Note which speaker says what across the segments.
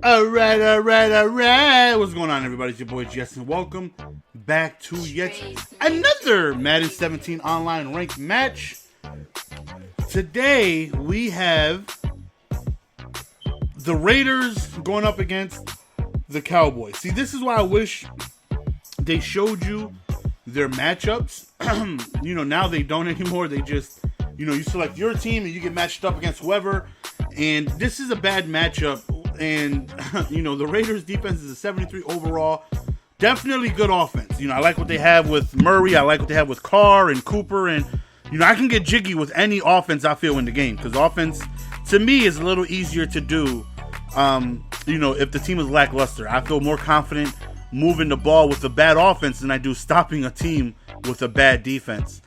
Speaker 1: Alright. What's going on, everybody? It's your boy Jess, and welcome back to yet another Madden 17 online ranked match. Today, we have the Raiders going up against the Cowboys. See, this is why I wish they showed you their matchups. Now they don't anymore. They just, you select your team and you get matched up against whoever. And this is a bad matchup. And, the Raiders defense is a 73 overall. Definitely good offense. I like what they have with Murray. I like what they have with Carr and Cooper. And, I can get jiggy with any offense I feel in the game. Because offense, to me, is a little easier to do, if the team is lackluster. I feel more confident moving the ball with a bad offense than I do stopping a team with a bad defense.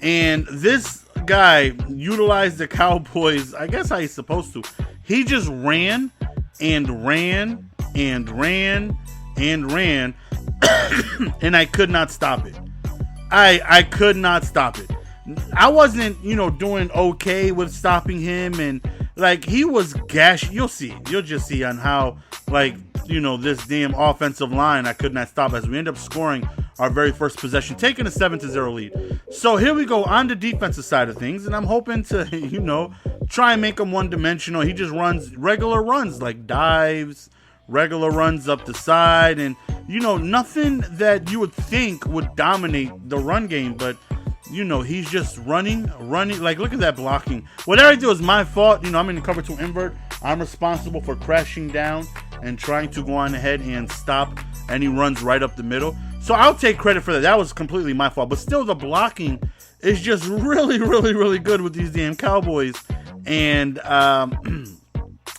Speaker 1: And this guy utilized the Cowboys, I guess how he's supposed to. He just ran and ran and ran and ran and I could not stop it. I could not stop it. I wasn't, doing okay with stopping him, and he was gash. You'll just see on how this damn offensive line I could not stop as we end up scoring our very first possession, taking a 7-0 lead. So here we go on the defensive side of things, and I'm hoping to, try and make him one-dimensional. He just runs regular runs, like dives, regular runs up the side, and, nothing that you would think would dominate the run game, but, he's just running. Look at that blocking. Whatever I do is my fault. I'm in the cover 2 invert. I'm responsible for crashing down and trying to go on ahead and stop any runs right up the middle. So I'll take credit for that. That was completely my fault. But still, the blocking is just really, really, really good with these damn Cowboys. And I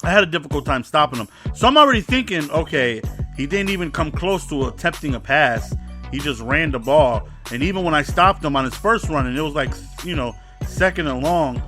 Speaker 1: had a difficult time stopping them. So I'm already thinking, okay, he didn't even come close to attempting a pass. He just ran the ball. And even when I stopped him on his first run, and it was second and long,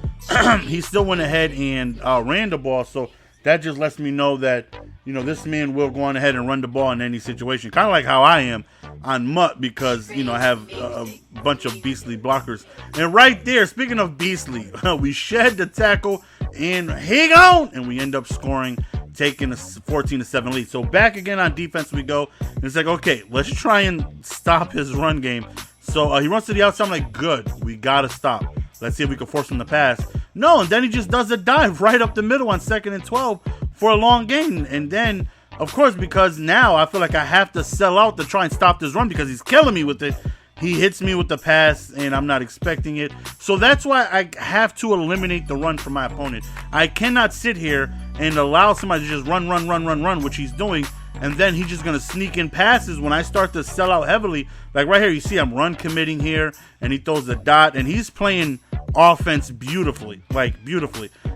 Speaker 1: he still went ahead and ran the ball. So that just lets me know that, this man will go on ahead and run the ball in any situation. Kind of like how I am on M.U.T, because, I have a bunch of beastly blockers. And right there, speaking of beastly, we shed the tackle and hang on, and we end up scoring, taking a 14-7 lead. So back again on defense we go. And it's okay, let's try and stop his run game. So he runs to the outside. I'm like, good, we got to stop. Let's see if we can force him to pass. No, and then he just does a dive right up the middle on 2nd and 12 for a long gain. And then, of course, because now I feel like I have to sell out to try and stop this run because he's killing me with it, he hits me with the pass, and I'm not expecting it. So that's why I have to eliminate the run from my opponent. I cannot sit here and allow somebody to just run, which he's doing, and then he's just going to sneak in passes when I start to sell out heavily. Like right here, you see I'm run committing here, and he throws a dot, and he's playing offense beautifully.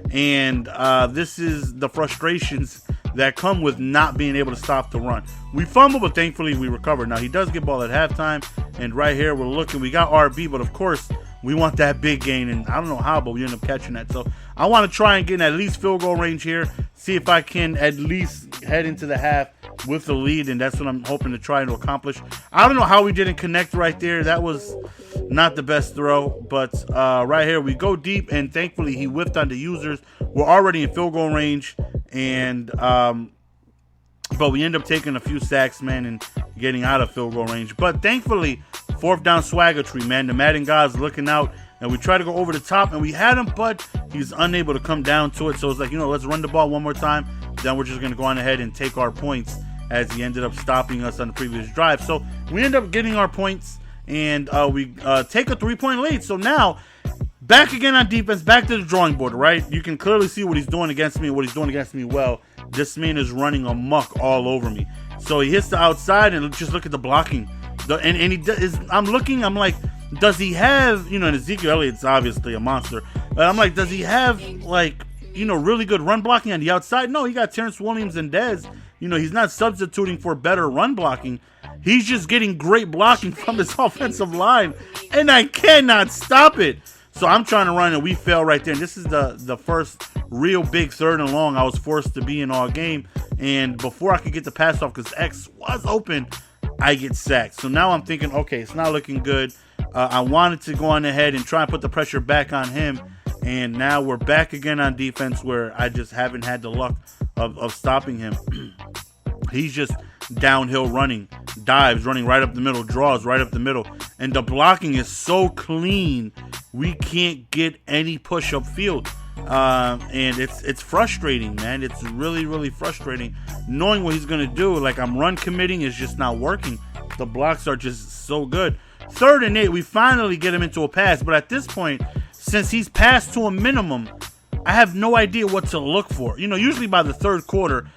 Speaker 1: And this is the frustrations that come with not being able to stop the run. We fumbled, but thankfully we recovered. Now, he does get ball at halftime, and right here we're looking. We got RB, but of course, we want that big gain, and I don't know how, but we end up catching that. So I want to try and get in at least field goal range here, see if I can at least head into the half with the lead, and that's what I'm hoping to try to accomplish. I don't know how we didn't connect right there. That was not the best throw, but right here we go deep, and thankfully he whiffed on the users. We're already in field goal range, and but we end up taking a few sacks, man, and getting out of field goal range. But thankfully, 4th down swaggertree, man. The Madden guys looking out, and we try to go over the top, and we had him, but he's unable to come down to it. So it's let's run the ball one more time. Then we're just going to go on ahead and take our points, as he ended up stopping us on the previous drive. So we end up getting our points, and we take a 3-point lead. So now, back again on defense, back to the drawing board, right? You can clearly see what he's doing against me, what he's doing against me well. This man is running amok all over me. So he hits the outside, and just look at the blocking. I'm looking, I'm like, does he have, and Ezekiel Elliott's obviously a monster. But I'm like, does he have, really good run blocking on the outside? No, he got Terrence Williams and Dez. He's not substituting for better run blocking. He's just getting great blocking from his offensive line, and I cannot stop it. So I'm trying to run, and we fail right there. And this is the first real big 3rd and long I was forced to be in all game. And before I could get the pass off, because X was open, I get sacked. So now I'm thinking, okay, it's not looking good. I wanted to go on ahead and try and put the pressure back on him. And now we're back again on defense, where I just haven't had the luck of stopping him. He's just downhill running, dives, running right up the middle, draws right up the middle. And the blocking is so clean, we can't get any push up field. And it's frustrating, man. It's really, really frustrating knowing what he's going to do. Like, I'm run committing, is just not working. The blocks are just so good. 3rd and 8, we finally get him into a pass. But at this point, since he's passed to a minimum, I have no idea what to look for. You know, usually by the 3rd quarter,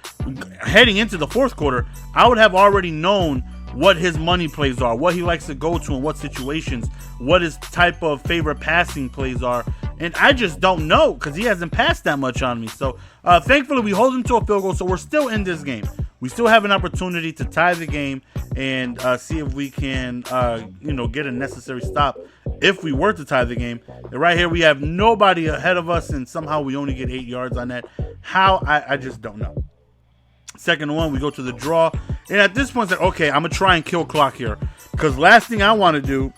Speaker 1: heading into the 4th quarter, I would have already known what his money plays are, what he likes to go to in what situations, what his type of favorite passing plays are. And I just don't know because he hasn't passed that much on me. So thankfully, we hold him to a field goal. So we're still in this game. We still have an opportunity to tie the game and see if we can, get a necessary stop if we were to tie the game. And right here, we have nobody ahead of us, and somehow we only get 8 yards on that. How? I just don't know. 2nd and 1, we go to the draw. And at this point, it's like, okay, I'm going to try and kill clock here. Because last thing I want to do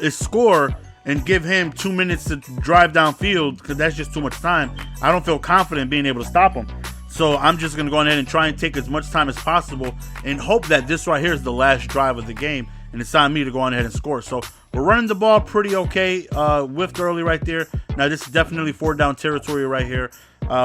Speaker 1: is score and give him 2 minutes to drive downfield, because that's just too much time. I don't feel confident being able to stop him. So I'm just going to go ahead and try and take as much time as possible and hope that this right here is the last drive of the game, and it's on me to go on ahead and score. So we're running the ball pretty okay. Whiffed early right there. Now this is definitely 4th down territory right here.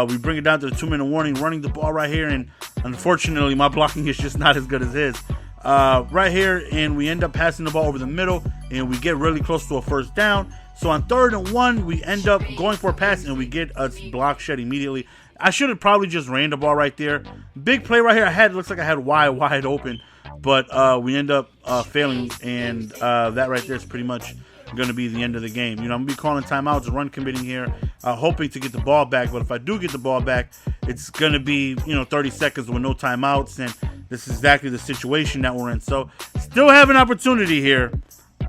Speaker 1: We bring it down to the 2-minute warning, running the ball right here, and unfortunately my blocking is just not as good as his. Right here, and we end up passing the ball over the middle, and we get really close to a 1st down. So on 3rd and 1, we end up going for a pass, and we get a block shed immediately. I should have probably just ran the ball right there. Big play right here. Looks like I had wide open, but we end up failing, and that right there is pretty much going to be the end of the game. You know, I'm going to be calling timeouts, run committing here, hoping to get the ball back. But if I do get the ball back, it's going to be, 30 seconds with no timeouts, and this is exactly the situation that we're in. So still have an opportunity here,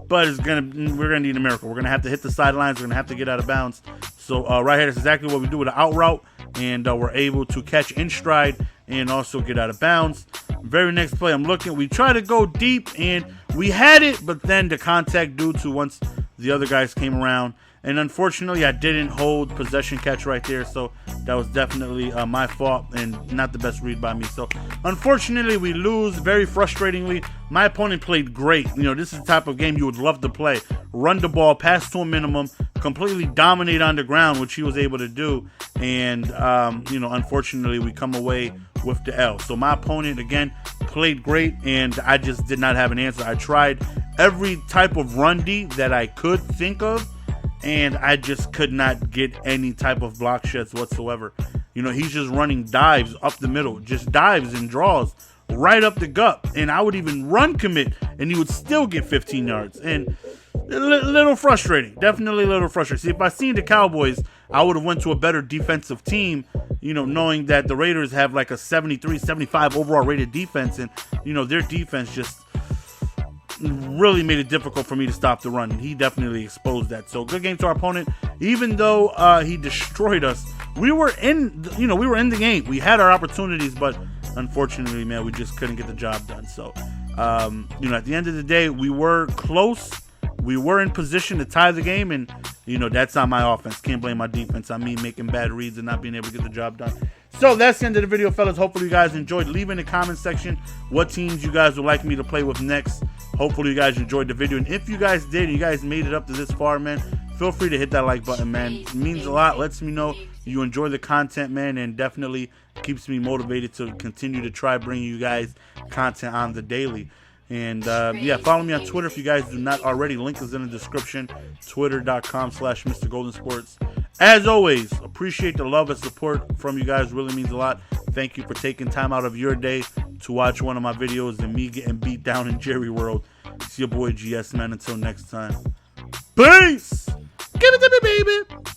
Speaker 1: but we're going to need a miracle. We're going to have to hit the sidelines. We're going to have to get out of bounds. So right here, that's exactly what we do with an out route, and we're able to catch in stride and also get out of bounds. Very next play, I'm looking. We try to go deep, and we had it, but then the contact due to once the other guys came around. And unfortunately, I didn't hold possession catch right there, so that was definitely my fault and not the best read by me. So unfortunately, we lose very frustratingly. My opponent played great. This is the type of game you would love to play. Run the ball, pass to a minimum, completely dominate on the ground, which he was able to do. And, unfortunately, we come away with the L. So my opponent, again, played great, and I just did not have an answer. I tried every type of run D that I could think of, and I just could not get any type of block sheds whatsoever. He's just running dives up the middle, just dives and draws right up the gut. And I would even run commit, and he would still get 15 yards. And a little frustrating, definitely a little frustrating. See, if I seen the Cowboys, I would have went to a better defensive team, knowing that the Raiders have like a 73, 75 overall rated defense. And, their defense just really made it difficult for me to stop the run. He definitely exposed that. So good game to our opponent. Even though he destroyed us, we were in the game. We had our opportunities, but unfortunately, man, we just couldn't get the job done. So, at the end of the day, we were close. We were in position to tie the game, and that's on my offense. Can't blame my defense on me making bad reads and not being able to get the job done. So that's the end of the video, fellas. Hopefully you guys enjoyed. Leave in the comment section what teams you guys would like me to play with next. Hopefully you guys enjoyed the video, and if you guys did, you guys made it up to this far, man, feel free to hit that like button, man. It means a lot. Lets me know you enjoy the content, man, and definitely keeps me motivated to continue to try bringing you guys content on the daily. And follow me on Twitter if you guys do not already. Link is in the description. Twitter.com/Mr. Golden Sports. As always, appreciate the love and support from you guys. Really means a lot. Thank you for taking time out of your day to watch one of my videos and me getting beat down in Jerry World. It's your boy GS, man. Until next time. Peace! Give it to me, baby!